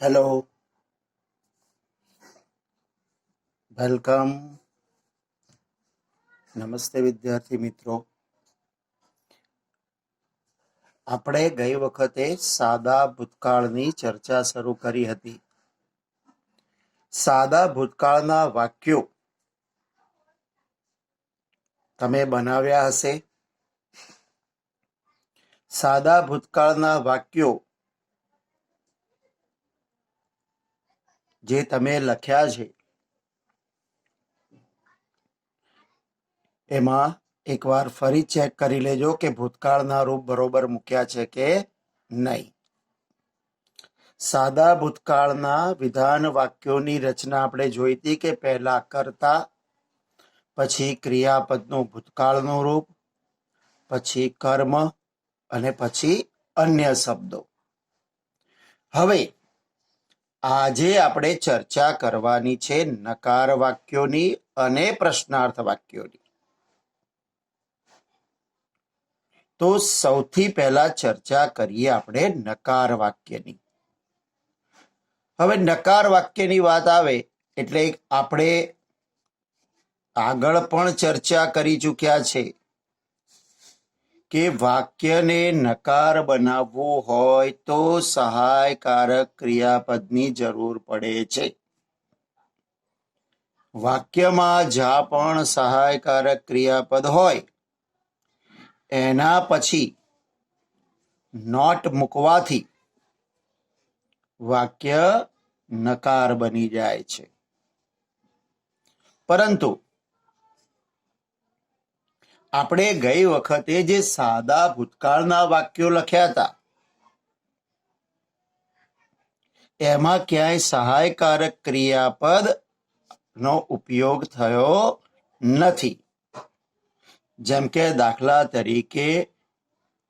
Hello, welcome. નમસ્તે વિદ્યાર્થી મિત્રો. આપણે ગઈ વખતે સાદા ભૂતકાળની ચર્ચા શરૂ કરી હતી. સાદા ભૂતકાળના વાક્યો તમે બનાવ્યા હશે. સાદા ભૂતકાળના વાક્યો જે તમે લખ્યા છે એમાં એકવાર ફરી ચેક કરી લેજો કે ભૂતકાળના રૂપ બરોબર મૂક્યા છે કે નહીં. સાદા ભૂતકાળના વિધાન વાક્યોની રચના આપણે જોઈ હતી કે પહેલા કર્તા, પછી ક્રિયાપદનું ભૂતકાળનું રૂપ, પછી કર્મ અને પછી અન્ય શબ્દો. હવે આજે આપણે ચર્ચા કરવાની છે નકાર વાક્યોની અને પ્રશ્નાર્થ વાક્યોની. તો સૌથી પહેલા ચર્ચા કરીએ આપણે નકાર વાક્યની. હવે નકાર વાક્યની વાત આવે એટલે આપણે આગળ પણ ચર્ચા કરી ચૂક્યા છે કે વાક્યને નકાર બનાવવું હોય તો સહાયકારક ક્રિયાપદની જરૂર પડે છે. વાક્યમાં જ્યાં પણ સહાયકારક ક્રિયાપદ હોય એના પછી નોટ મૂકવાથી વાક્ય નકાર બની જાય છે. પરંતુ આપણે ગઈ વખતે જે સાદા ભૂતકાળના વાક્યો લખ્યા હતા એમાં ક્યાંય સહાયકારક ક્રિયાપદ નો ઉપયોગ થયો નથી. જેમ કે દાખલા તરીકે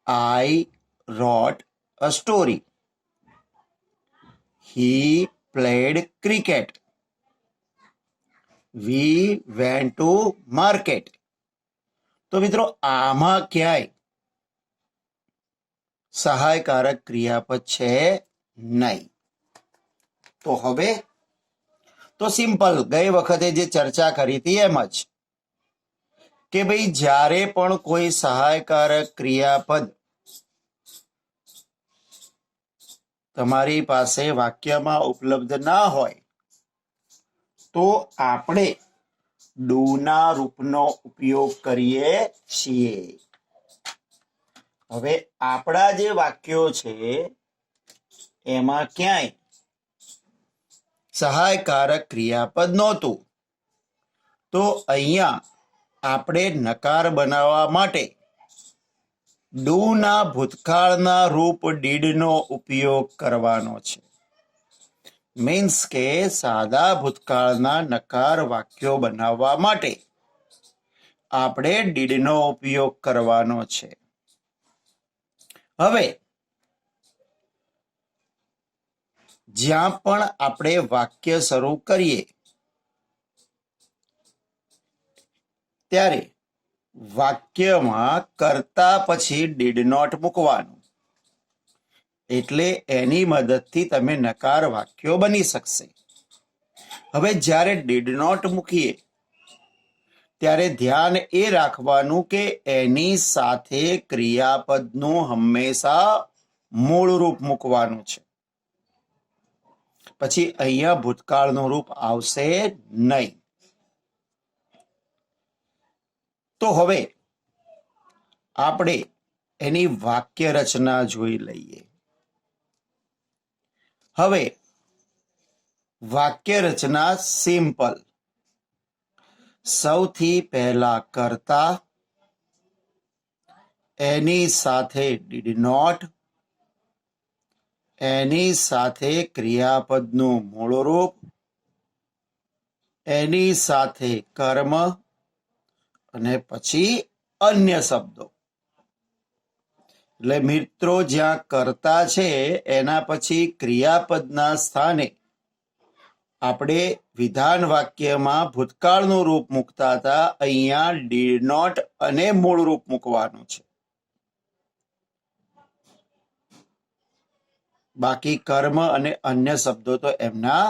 I wrote a story, he played cricket, we went to market. તો મિત્રો આમાં ક્યાંય સહાયકારક ક્રિયાપદ છે નહીં. તો હવે તો સિમ્પલ ગઈ વખતે જે ચર્ચા કરી હતી એમ જ કે ભાઈ જ્યારે પણ કોઈ સહાયકારક ક્રિયાપદ તમારી પાસે વાક્યમાં ઉપલબ્ધ ના હોય તો આપણે ડુ ના રૂપનો ઉપયોગ કરીએ છીએ. હવે આપણા જે વાક્યો છે એમાં ક્યાંય સહાયકારક ક્રિયાપદ નહોતું, તો અહીંયા આપણે નકાર બનાવવા માટે ડુ ના ભૂતકાળના રૂપ ડીડનો ઉપયોગ કરવાનો છે. મીન્સ કે સાદા ભૂતકાળના નકાર વાક્યો બનાવવા માટે આપણે ડીડનો ઉપયોગ કરવાનો છે. હવે જ્યાં પણ આપણે વાક્ય શરૂ કરીએ ત્યારે વાક્યમાં કર્તા પછી ડીડ નોટ મૂકવાનું, એટલે એની મદદથી તમે નકાર વાક્યો બની શકશે. હવે જ્યારે ડીડ નોટ મૂકીએ ત્યારે ધ્યાન એ રાખવાનું કે એની સાથે ક્રિયાપદનું હંમેશા મૂળ રૂપ મૂકવાનું છે. પછી અહીંયા ભૂતકાળનું રૂપ આવશે નહીં. તો હવે આપણે એની વાક્ય રચના જોઈ લઈએ. હવે વાક્ય રચના સિમ્પલ. સૌથી પહેલા કર્તા, એની સાથે ડીડ નોટ, એની સાથે ક્રિયાપદનું મૂળ રૂપ, એની સાથે કર્મ અને પછી અન્ય શબ્દો. એટલે મિત્રો જ્યાં કર્તા છે એના પછી ક્રિયાપદના સ્થાને આપણે વિધાન વાક્યમાં ભૂતકાળનું રૂપ મૂકતા હતા, અહીંયા ડીડ નોટ અને મૂળ રૂપ મૂકવાનું છે. બાકી કર્મ અને અન્ય શબ્દો તો એમના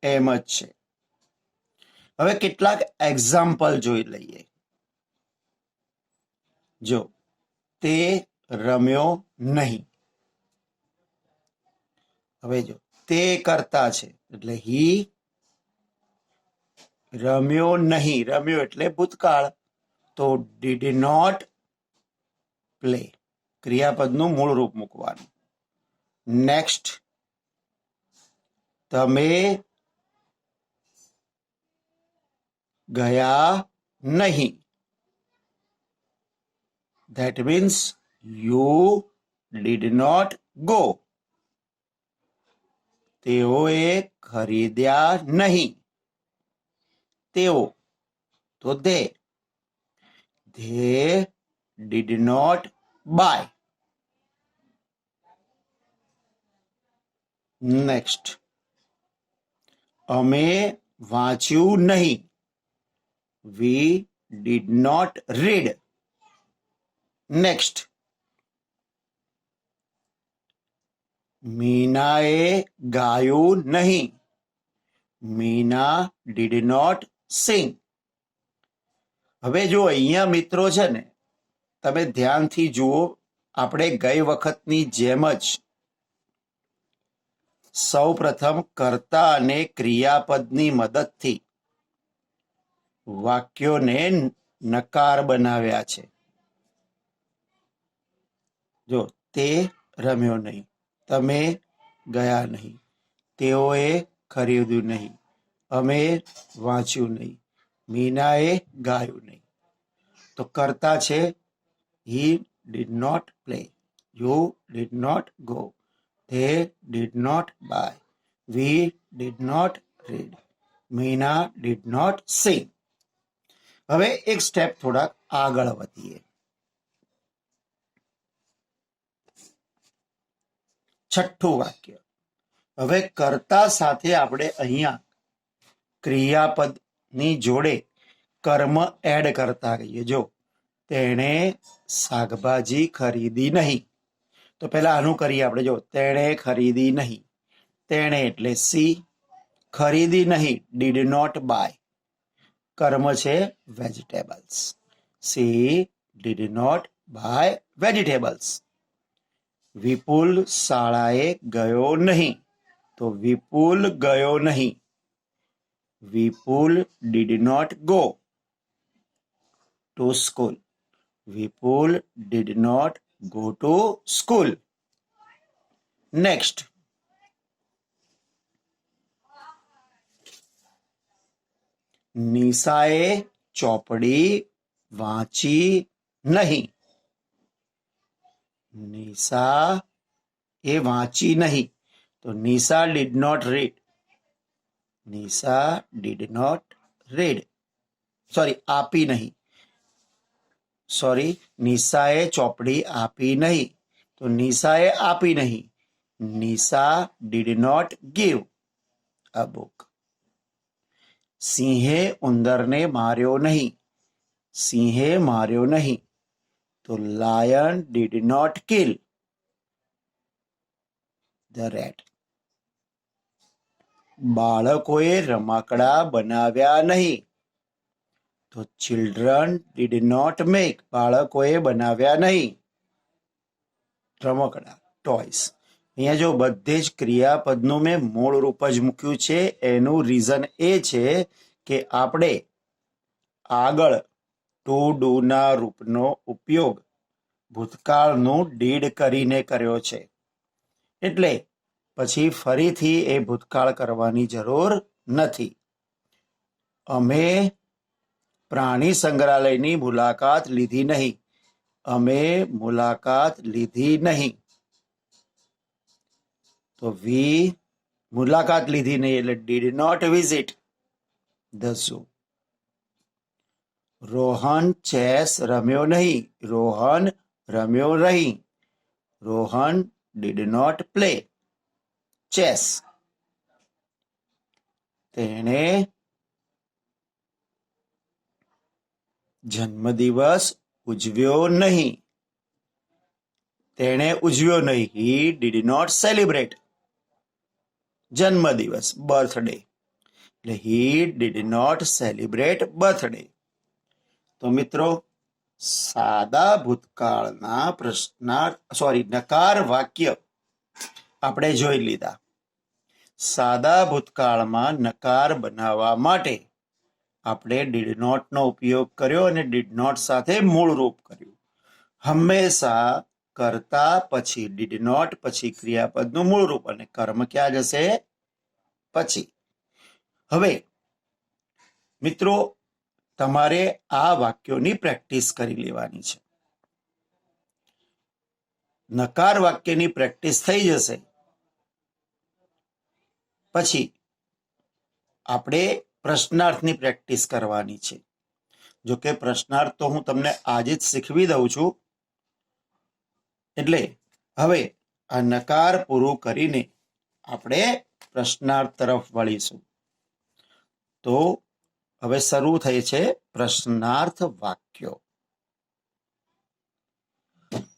એમ જ છે. હવે કેટલાક એક્ઝામ્પલ જોઈ લઈએ. જો તે રમ્યો નહીં. હવે જો તે કરતા છે એટલે હી રમ્યો નહીં. રમ્યો એટલે ભૂતકાળ, તો ડીડ નોટ પ્લે. ક્રિયાપદનું મૂળ રૂપ મૂકવાનું. નેક્સ્ટ, તમે ગયા નહીં. That means you did not go. તેઓએ ખરીદ્યા નહીં. તેઓ તો they did not buy. Next, અમે વાંચ્યું નહીં. We did not read. Next, મીનાએ ગાયું નહીં. Meena did not sing. હવે જો અહીંયા મિત્રો છે ને, તમે ધ્યાનથી જુઓ, આપણે ગઈ વખતની જેમ જ સૌ પ્રથમ કર્તા અને ક્રિયાપદની મદદથી વાક્યોને નકાર બનાવ્યા છે. જો તે રમ્યો નહીં, તમે ગયા નહીં, તેઓએ ખરીદ્યું નહીં, અમે વાંચ્યું નહીં, મીનાએ ગાયું નહીં. તો કર્તા છે he did not play, you did not go, they did not buy, we did not read, Meena did not sing. હવે એક સ્ટેપ થોડાક આગળ વધીએ. છઠ્ઠું વાક્ય. હવે કર્તા સાથે આપણે અહીંયા ક્રિયાપદની જોડે કર્મ એડ કરતા ગઈએ. જો તેણે શાકભાજી ખરીદી નહીં, તો પહેલા આનું કરીએ આપણે. જો તેણે ખરીદી નહીં, તેણે એટલે સી. ખરીદી નહીં ડીડ નોટ બાય. કર્મ છે vegetables. She did not buy vegetables. Vipul શાળાએ ગયો નહીં, તો વિપુલ ગયો નહીં. Vipul did not go to school. Vipul did not go to school. Next, નિશાએ ચોપડી વાંચી નહીં. નિશા એ વાંચી નહીં, તો Nisha did not read. Nisha did not read. આપી નહીં. નિશાએ ચોપડી આપી નહીં, તો નિશાએ આપી નહીં. Nisha did not give a book. સિંહે ઉંદરને માર્યો નહીં. સિંહે માર્યો નહીં, તો lion did not kill the rat. બાળકોએ રમકડા બનાવ્યા નહીં, તો ચિલ્ડ્રન ડીડ નોટ મેક. બાળકોએ બનાવ્યા નહીં રમકડા, ટોયસ. અહીંયા જો બધે જ ક્રિયાપદનું મેં મૂળ રૂપ જ મૂક્યું છે. એનું રીઝન એ છે કે આપણે આગળ ટુ ડુ ના રૂપનો ઉપયોગ ભૂતકાળનું ડીડ કરીને કર્યો છે, એટલે પછી ફરીથી એ ભૂતકાળ કરવાની જરૂર નથી. અમે પ્રાણી સંગ્રહાલયની મુલાકાત લીધી નહીં. અમે મુલાકાત લીધી નહીં, તો વી મુલાકાત લીધી નહીં એટલે did not visit the zoo. Rohan chess રમ્યો નહીં. રોહન રમ્યો નહીં. Rohan did not play chess. તેણે જન્મદિવસ ઉજવ્યો નહીં. તેણે ઉજવ્યો નહીં. હી ડીડ નોટ સેલિબ્રેટ જન્મદિવસ, બર્થડે. એટલે he did not celebrate birthday. તો મિત્રો, સાદા ભૂતકાળના નકાર વાક્ય આપણે જોઈ લીધા. સાદા ભૂતકાળમાં નકાર બનાવવા માટે આપણે ડીડ નોટ નો ઉપયોગ કર્યો અને ડીડ નોટ સાથે મૂળ રૂપ કર્યું. હંમેશા કર્તા પછી ડીડ નોટ પછી ક્રિયાપદનું મૂળ રૂપ અને કર્મ ક્યાં જશે? પછી. હવે મિત્રો, તમારે આ વાક્યોની પ્રેક્ટિસ કરી લેવાની છે. નકાર વાક્યની પ્રેક્ટિસ થઈ જશે પછી આપણે પ્રશ્નાર્થની પ્રેક્ટિસ કરવાની છે. જો કે પ્રશ્નાર્થ તો હું તમને આજે જ શીખવી દઉં છું. એટલે હવે આ નકાર પૂરું કરીને આપણે પ્રશ્નાર્થ તરફ વળીશું. તો હવે શરૂ થાય છે પ્રશ્નાર્થ વાક્યો.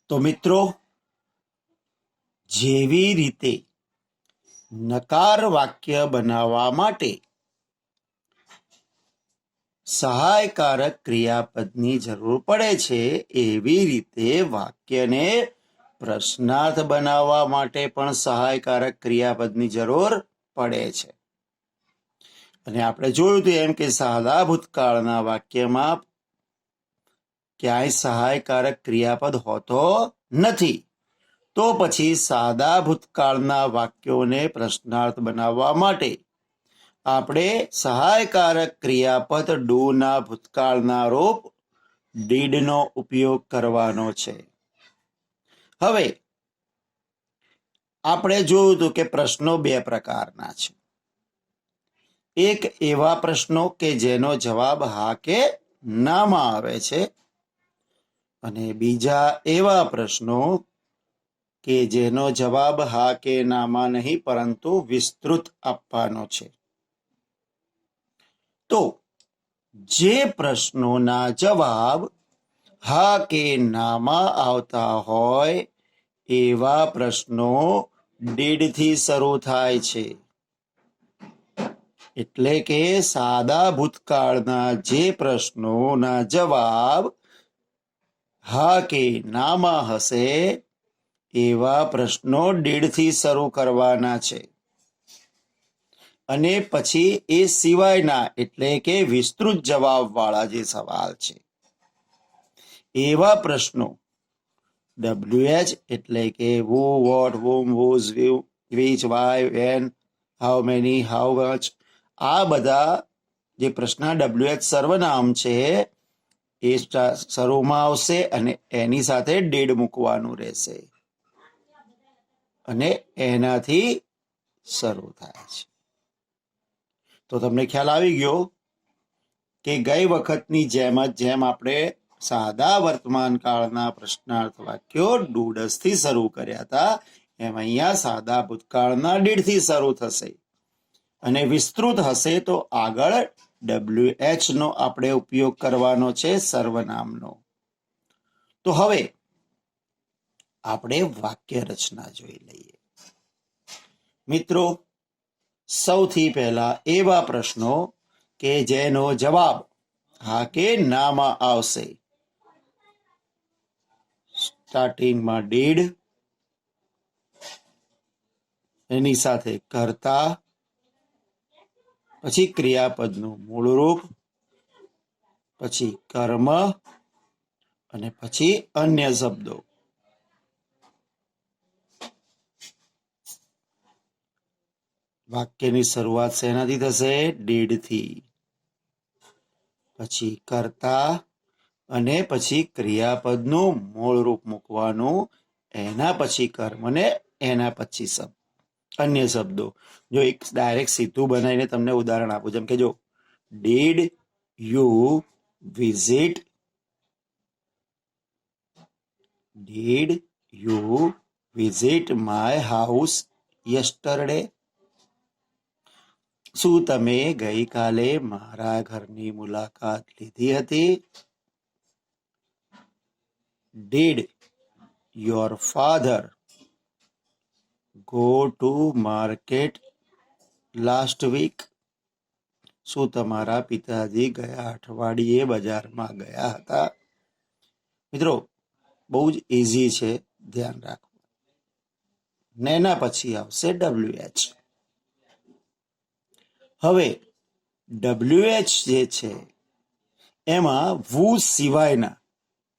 તો મિત્રો, જેવી રીતે નકાર વાક્ય બનાવવા માટે સહાયકારક ક્રિયાપદની જરૂર પડે છે, એવી રીતે વાક્યને પ્રશ્નાર્થ બનાવવા માટે પણ સહાયકારક ક્રિયાપદની જરૂર પડે છે. અને આપણે જોયું હતું એમ કે સાદા ભૂતકાળના વાક્યમાં ક્યાંય સહાયકારક ક્રિયાપદ હોતો નથી. તો પછી સાદા ભૂતકાળના વાક્યોને પ્રશ્નાર્થ બનાવવા માટે આપણે સહાયકારક ક્રિયાપદ ડુ ના ભૂતકાળના રૂપ ડીડ નો ઉપયોગ કરવાનો છે. હવે આપણે જોયું હતું કે પ્રશ્નો બે પ્રકારના છે. એક એવા પ્રશ્નો કે જેનો જવાબ હા કે નામાં આવે છે, અને બીજા એવા પ્રશ્નો કે જેનો જવાબ હા કે નામાં નહીં પરંતુ વિસ્તૃત આપવાનો છે. તો જે પ્રશ્નોના જવાબ હા કે નામાં આવતા હોય એવા પ્રશ્નો ડીડ થી શરૂ થાય છે. એટલે કે સાદા ભૂતકાળના જે પ્રશ્નોના જવાબ હા કે નામાં હશે એવા પ્રશ્નો ડીડ થી શરૂ કરવાના છે. અને પછી એ સિવાયના એટલે કે વિસ્તૃત જવાબ વાળા જે સવાલ છે એવા પ્રશ્નો WH એટલે કે who, what, whom, whose, which, why, when, how many, how much, આ બધા જે પ્રશ્ન WH સર્વનામ છે એ શરૂમાં આવશે અને એની સાથે ડીડ મૂકવાનું રહેશે અને એનાથી શરૂ થાય છે. તો તમને ખ્યાલ આવી ગયો કે ગઈ વખતની જેમ આપણે સાદા વર્તમાન કાળના પ્રશ્નાર્થ વાક્યો ડુડસ થી શરૂ કર્યા હતા, એમ અહીંયા સાદા ભૂતકાળના ડીડ થી શરૂ થશે. અને વિસ્તૃત હશે તો આગળ WH નો આપણે ઉપયોગ કરવાનો છે, સર્વનામનો. તો હવે આપણે વાક્ય રચના જોઈ લઈએ. મિત્રો, સૌથી પહેલા એવા પ્રશ્નો કે જેનો જવાબ હા કે નામાં આવશે. સ્ટાર્ટિંગમાં ડીડ, એની સાથે કર્તા, પછી ક્રિયાપદનું મૂળ રૂપ, પછી કર્મ અને પછી અન્ય શબ્દો. વાક્યની શરૂઆત શેનાથી થશે? ડીડ થી. પછી કર્તા અને પછી ક્રિયાપદનું મૂળ રૂપ મૂકવાનું, એના પછી કર્મ ને એના પછી અન્ય શબ્દો. જો એક ડાયરેક્ટ સીધું બનાવીને તમને ઉદાહરણ આપું, જેમ કે જો did you visit, did you visit my house yesterday? શું તમે ગઈકાલે મારા ઘરની મુલાકાત લીધી હતી? Did your father go to market last week? શું તમારા પિતાજી ગયા અઠવાડિયે બજારમાં ગયા હતા? મિત્રો બહુ જ ઇઝી છે, ધ્યાન રાખો. ને એના પછી આવશે WH. હવે WH જે છે એમાં વુ સિવાયના,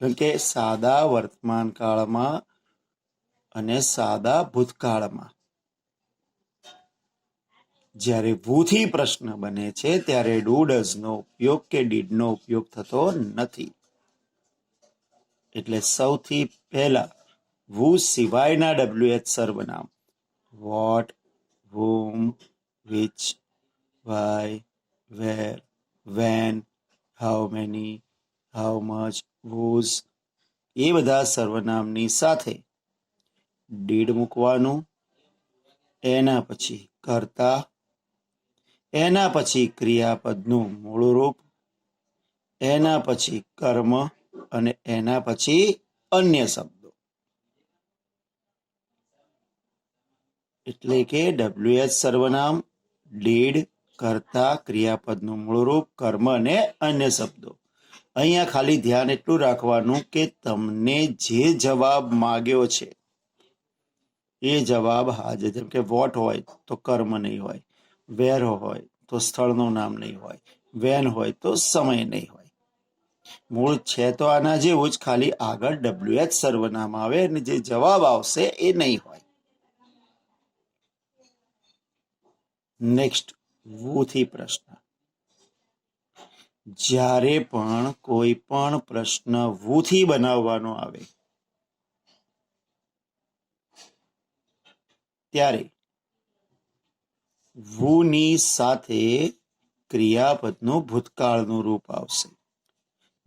એટલે કે સાદા વર્તમાન કાળમાં અને સાદા ભૂતકાળમાં જ્યારે વુથી પ્રશ્ન બને છે ત્યારે ડુ ડઝ નો ઉપયોગ કે ડીડ નો ઉપયોગ થતો નથી. એટલે સૌથી પહેલા વુ સિવાયના WH સર્વનામ what, whom, which, why, where, when, how many, how much, whose એ બધા સર્વનામની સાથે ડીડ મૂકવાનું, એના પછી કર્તા, એના પછી ક્રિયાપદનું મૂળ રૂપ, એના પછી કર્મ અને એના પછી અન્ય શબ્દો. એટલે કે WH સર્વનામ, ડીડ, કર્તા, ક્રિયાપદનું મૂળ રૂપ, કર્મ અને અન્ય શબ્દો. અહીંયા ખાલી ધ્યાન એટલું રાખવાનું કે તમને જે જવાબ માગ્યો છે એ જવાબ હાજર, જેમ કે વોટ હોય તો કર્મ નહીં હોય, વેર હોય તો સ્થળનું નામ નહીં હોય, વેન હોય તો સમય નહીં હોય. મૂળ છે તો આના જેવું જ, ખાલી આગળ WH સર્વનામ આવે અને જે જવાબ આવશે એ નહીં હોય. નેક્સ્ટ, વુ થી પ્રશ્ન. જ્યારે પણ કોઈ પણ પ્રશ્ન વુથી બનાવવાનો આવે ત્યારે વુની સાથે ક્રિયાપદનું ભૂતકાળનું રૂપ આવશે.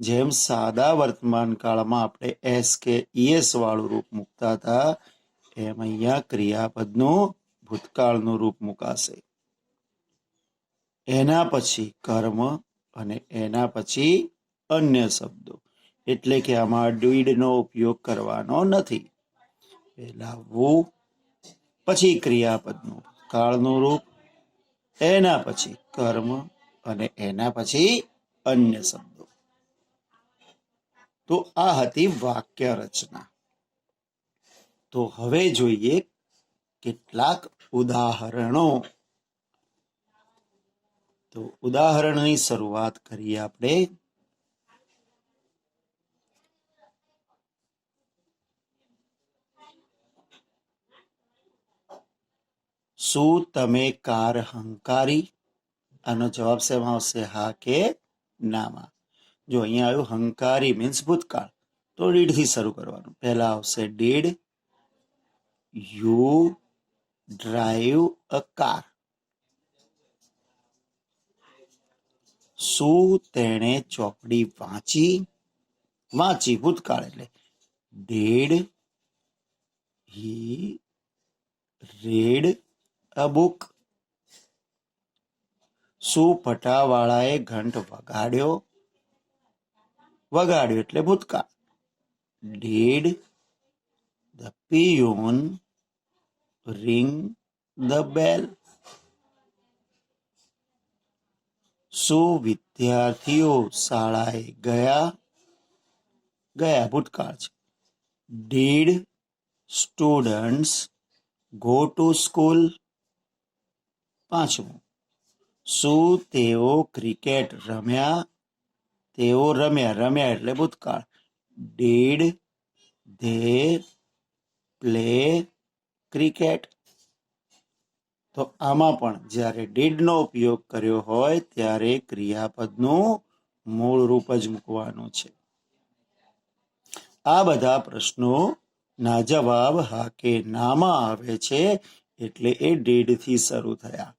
જેમ સાદા વર્તમાન કાળમાં આપણે એસ કે ઈએસ વાળું રૂપ મૂકતા હતા, એમ અહીંયા ક્રિયાપદનું ભૂતકાળનું રૂપ મુકાશે. એના પછી કર્મ અને એના પછી અન્ય શબ્દો. એટલે કે આમાં ડીડનો ઉપયોગ કરવાનો નથી. પહેલા વુ, પછી ક્રિયાપદનું ભૂતકાળનું રૂપ, એના પછી કર્મ અને એના પછી અન્ય શબ્દો. તો આ હતી વાક્ય રચના. તો હવે જોઈએ કેટલાક ઉદાહરણો. તો ઉદાહરણની શરૂઆત કરીએ આપણે. શું તમે કાર હંકારી? આનો જવાબ શેમાં આવશે? હા કે નામાં. જો અહીંયા આવ્યું હંકારી મીન્સ ભૂતકાળ, તો ડીડ થી શરૂ કરવાનું. પહેલા આવશે did you drive a car. શું તેણે ચોપડી વાંચી? વાંચી ભૂતકાળ એટલે did he read a book. શું પટાવાળાએ ઘંટ વગાડ્યો? વગાડ્યો એટલે ભૂતકાળ. Did the પિયુન ring the bell? શું વિદ્યાર્થીઓ શાળાએ ગયા? ગયા ભૂતકાળ છે. Did students go to school? પાંચમું, શું તેઓ ક્રિકેટ રમ્યા? તેઓ રમ્યા. રમ્યા એટલે ભૂતકાળ. Did they play cricket? તો આમાં પણ જ્યારે ડીડનો ઉપયોગ કર્યો હોય ત્યારે ક્રિયાપદનું મૂળ રૂપ જ મૂકવાનું છે. આ બધા પ્રશ્નોના જવાબ હા કે નામાં આવે છે, એટલે એ ડીડથી શરૂ થયા.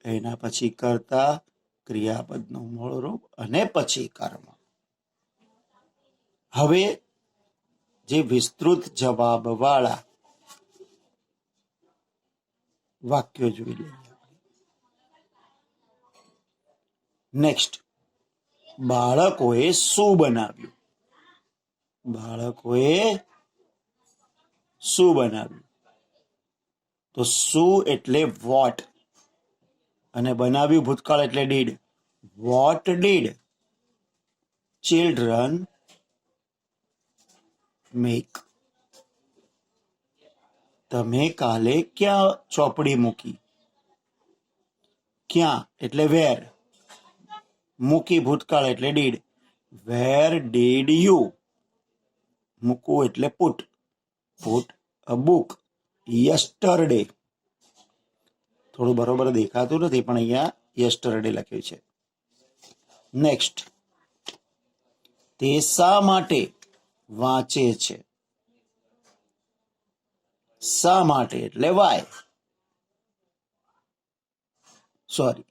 એના પછી કર્તા, ક્રિયાપદનું મૂળ રૂપ અને પછી કર્મ. હવે જે વિસ્તૃત જવાબ વાળા વાક્યો જોઈ લઈએ. નેક્સ્ટ, બાળકોએ શું બનાવ્યું? બાળકોએ શું બનાવ્યું? તો શું એટલે વોટ, અને બનાવ્યું ભૂતકાળ એટલે did. What did children make? તમે કાલે ક્યાં ચોપડી મૂકી? ક્યાં એટલે વેર, મૂકી ભૂતકાળ એટલે ડીડ. Where did you? મૂકવું એટલે put. Put a book yesterday. થોડું બરોબર દેખાતું નથી પણ અહીંયા યસ્ટરડે લખ્યું છે. નેક્સ્ટ, તે શા માટે વાંચે છે? શા માટે એટલે વાય. સોરી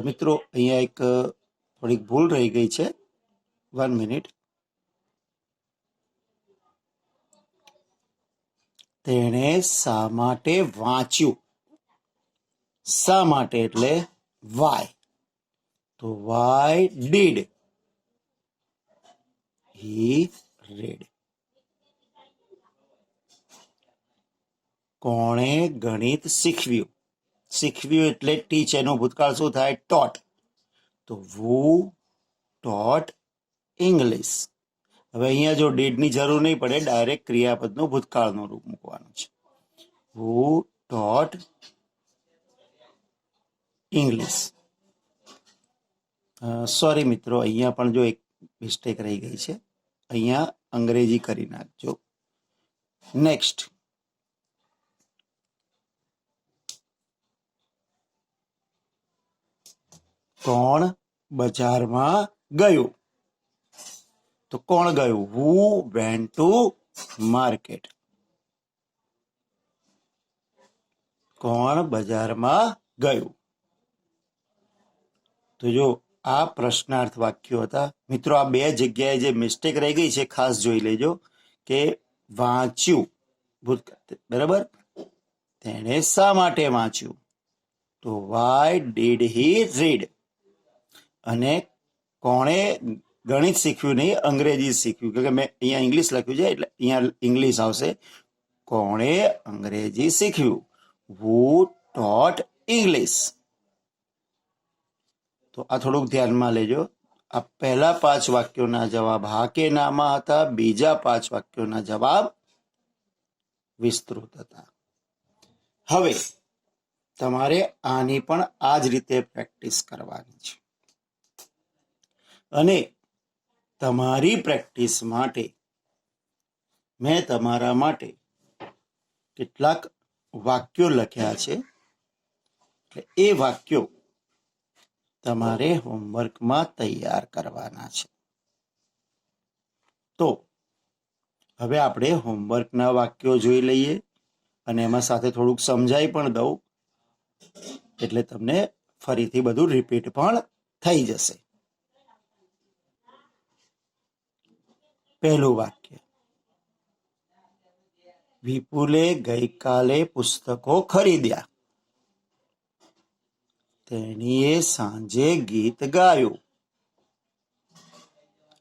મિત્રો, અહીંયા એક થોડીક ભૂલ રહી ગઈ છે. 1 મિનિટ. તેણે શા માટે વાંચ્યું? શા માટે એટલે વાય. તો વાય ડીડ હી રેડ? કોણે ગણિત શીખવ્યું? શીખવ્યું એટલે ટીચ, એનું ભૂતકાળ શું થાય? ટોટ. તો વુ ટોટ ઇંગ્લિશ. હવે અહીંયા જો ડીડની જરૂર નહીં પડે, ડાયરેક્ટ ક્રિયાપદનું ભૂતકાળનું રૂપ મૂકવાનું છે. વુ ટોટ ઇંગ્લિશ. સોરી મિત્રો, અહીંયા પણ જો એક મિસ્ટેક રહી ગઈ છે, અહીંયા અંગ્રેજી કરી નાખજો. નેક્સ્ટ, કોણ બજારમાં ગયું? તો કોણ ગયું? હુ વેન્ટ ટુ માર્કેટ? કોણ બજારમાં ગયું? તો જો આ પ્રશ્નાર્થ વાક્યો હતા. મિત્રો, આ બે જગ્યાએ જે મિસ્ટેક રહી ગઈ છે ખાસ જોઈ લેજો. કે વાંચ્યું ભૂતકાળ, બરાબર. તેણે શા માટે વાંચ્યું? તો વાય ડીડ હી રીડ? અને કોણે ગણિત શીખ્યું નહીં, અંગ્રેજી શીખ્યું? કે મેં અહીંયા ઇંગ્લિશ લખ્યું છે એટલે અહીંયા ઇંગ્લિશ આવશે. કોણે અંગ્રેજી શીખ્યું? હુ ટોટ ઇંગ્લિશ? તો આ થોડુંક ધ્યાનમાં લેજો. આ પહેલા 5 વાક્યોના જવાબ હા કે નામાં હતા. બીજા 5 વાક્યોના જવાબ વિસ્તૃત હતા. હવે તમારે આની પણ આ જ રીતે પ્રેક્ટિસ કરવાની છે. અને તમારી પ્રેક્ટિસ માટે મેં તમારા માટે કેટલાક વાક્યો લખ્યા છે. એટલે એ વાક્યો તમારે હોમવર્કમાં તૈયાર કરવાના છે. તો હવે આપણે હોમવર્કના વાક્યો જોઈ લઈએ અને એમાં સાથે થોડુંક સમજાઈ પણ દઉં, એટલે તમને ફરીથી બધું રિપીટ પણ થઈ જશે. પહેલું વાક્ય, વિપુલે ગઈકાલે પુસ્તકો ખરીદ્યા. તેણીએ સાંજે ગીત ગાયું.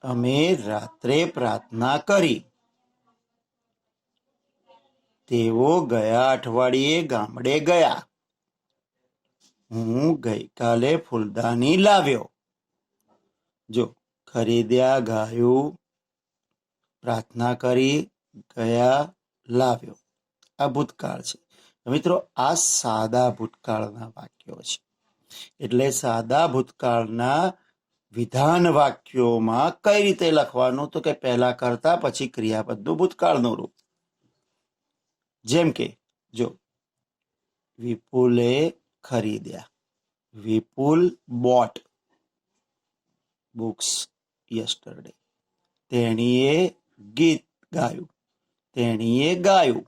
અમે રાત્રે પ્રાર્થના કરી. તેઓ ગયા અઠવાડિયે ગામડે ગયા. હું ગઈકાલે ફૂલદાની લાવ્યો. જો ખરીદ્યા, ગાયું, પ્રાર્થના કરી, ગયા, લાવ્યો, આ ભૂતકાળ છે. મિત્રો, આ સાદા ભૂતકાળના વાક્યો છે. એટલે સાદા ભૂતકાળના વિધાન વાક્યોમાં કઈ રીતે લખવાનું? તો કે પહેલા કરતા પછી ક્રિયાપદનું ભૂતકાળનું રૂપ. જેમ કે જો વિપુલે ખરીદ્યા, વિપુલ બોટ બુક્સ યસ્ટરડે. તેણીએ ગીત ગાયું, તેણીએ ગાયું.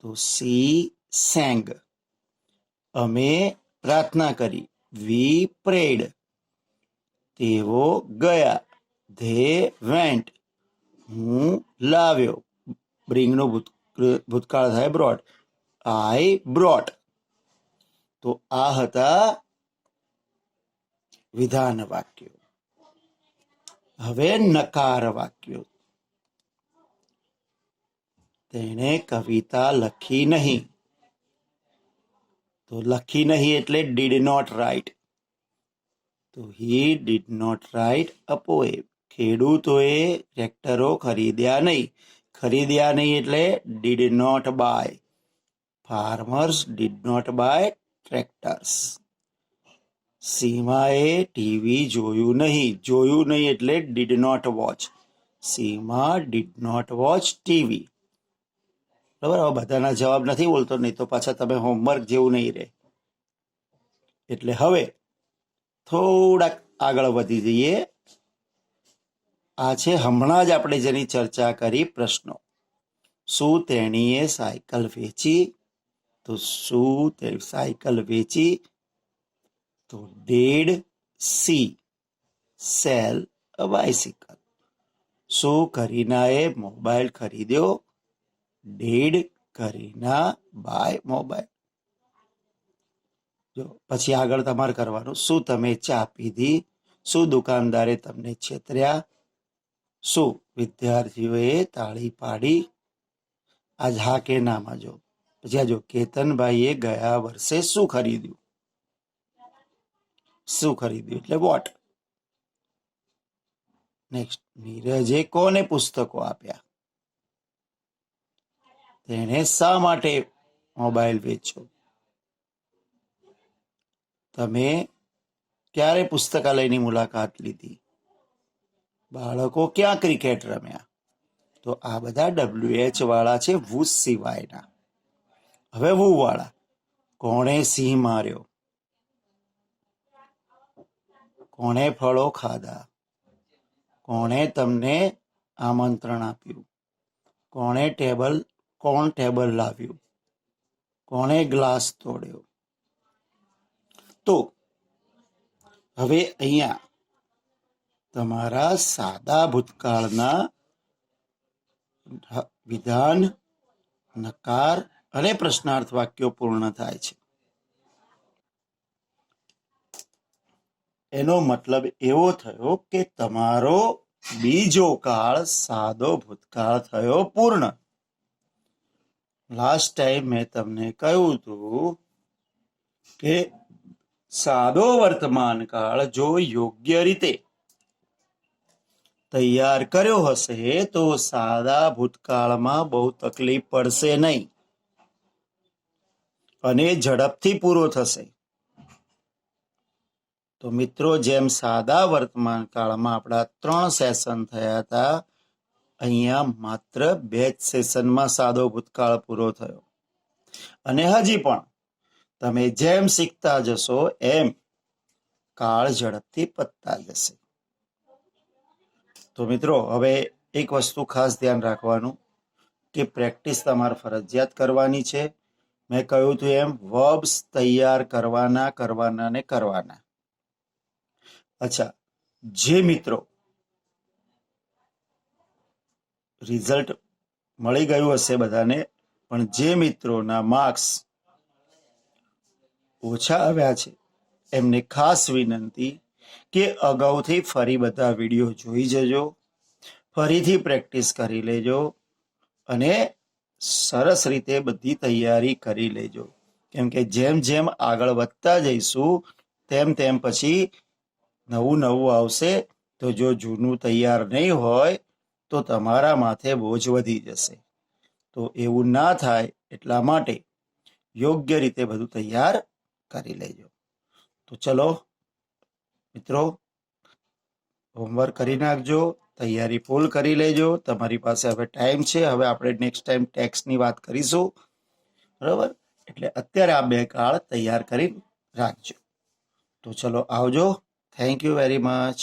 તો સી સેંગ. અમે પ્રાર્થના કરી, વી પ્રેડ. તેઓ ગયા, ધે વેન્ટ. હું લાવ્યો, બ્રિંગનો ભૂતકાળ થાય બ્રોટ. આઈ બ્રોટ. તો આ હતા વિધાન વાક્યો. હવે નકાર વાક્યો. તેણે કવિતા લખી નહીં. તો લખી નહીં એટલે ડીડ નોટ રાઇટ. તો he did not write a poem. ખેડૂતોએ ટ્રેક્ટરો ખરીદ્યા નહીં. ખરીદ્યા નહીં એટલે did not buy. Farmers did not buy tractors. સીમાએ ટીવી જોયું નહીં. જોયું નહીં એટલે did not watch. Seema did not watch TV. બરાબર. હવે બધાના જવાબ નથી બોલતો, નહીં તો પાછા તમે હોમવર્ક જેવું નહીં રહે. એટલે હવે થોડાક આગળ વધી જઈએ. આ છે હમણાં જ આપણે જેની ચર્ચા કરી પ્રશ્નો. શું તેણીએ સાયકલ વેચી? તો શું તે સાયકલ વેચી? તો did she sell a bicycle. શું કરીનાએ મોબાઈલ ખરીદ્યો? Did Kareena buy mobile. જો પછી આગળ તમારે કરવાનું. શું તમે ચા પીધી? શું દુકાનદારે તમને છેતર્યા? શું વિદ્યાર્થીઓએ તાળી પાડી? આજ હા કે નામાં જો. પછી આ જો કેતનભાઈએ ગયા વર્ષે શું ખરીદ્યું? શું ખરીદ્યું એટલે વોટ. નેક્સ્ટ, નીરજે કોને પુસ્તકો આપ્યા? તેણે શા માટે મોબાઈલ વેચ્યો? તમે ક્યારે પુસ્તકાલયની મુલાકાત લીધી? બાળકો ક્યાં ક્રિકેટ રમ્યા? તો આ બધા WH વાળા છે, વૂસ સિવાયના. હવે વુ વાળા. કોણે સિંહ માર્યો? કોણે ફળો ખાધા? કોણે તમને આમંત્રણ આપ્યું? કોણ ટેબલ લાવ્યું? કોણે ગ્લાસ તોડ્યો? તો હવે અહીંયા તમારા સાદા ભૂતકાળના વિધાન, નકાર અને પ્રશ્નાર્થ વાક્યો પૂર્ણ થાય છે. એનો મતલબ એવો થયો કે તમારો બીજો કાળ સાદો ભૂતકાળ થયો પૂર્ણ. લાસ્ટ ટાઈમ મેં તમને કહ્યું હતું કે સાદો વર્તમાન કાળ જો યોગ્ય રીતે તૈયાર કર્યો હશે તો સાદા ભૂતકાળમાં બહુ તકલીફ પડશે નહીં અને ઝડપથી પૂરો થશે. તો મિત્રો, જેમ સાદા વર્તમાન કાળમાં આપણા 3 સેશન થયા હતા, અહીંયા માત્ર 2 જ સેશનમાં સાદો ભૂતકાળ પૂરો થયો. અને હજી પણ તમે જેમ શીખતા જશો એમ કાળ ઝડપથી પતતા જશે. તો મિત્રો, હવે એક વસ્તુ ખાસ ધ્યાન રાખવાનું કે પ્રેક્ટિસ તમારે ફરજિયાત કરવાની છે. મેં કહ્યું હતું એમ વર્બ્સ તૈયાર કરવાના. અચ્છા, જે મિત્રો રિઝલ્ટ મળી ગયું હશે બધાને, પણ જે મિત્રોના માર્ક્સ ઓછા આવ્યા છે એમને ખાસ વિનંતી કે અગાઉથી ફરી બધા વિડીયો જોઈ જજો, ફરીથી પ્રેક્ટિસ કરી લેજો અને સરસ રીતે બધી તૈયારી કરી લેજો. કેમ કે જેમ જેમ આગળ વધતા જઈશું તેમ તેમ પછી નવું આવશે. તો જો જૂનું તૈયાર નહીં હોય તો તમારા માથે બોજ વધી જશે. તો એવું ના થાય એટલા માટે યોગ્ય રીતે બધું તૈયાર કરી લેજો. તો ચલો મિત્રો, હોમવર્ક કરી નાખજો, તૈયારી ફૂલ કરી લેજો. તમારી પાસે હવે ટાઈમ છે. હવે આપણે નેક્સ્ટ ટાઈમ ટેક્સની વાત કરીશું, બરાબર? એટલે અત્યારે આ 2 કાળ તૈયાર કરી રાખજો. તો ચલો આવજો. Thank you very much.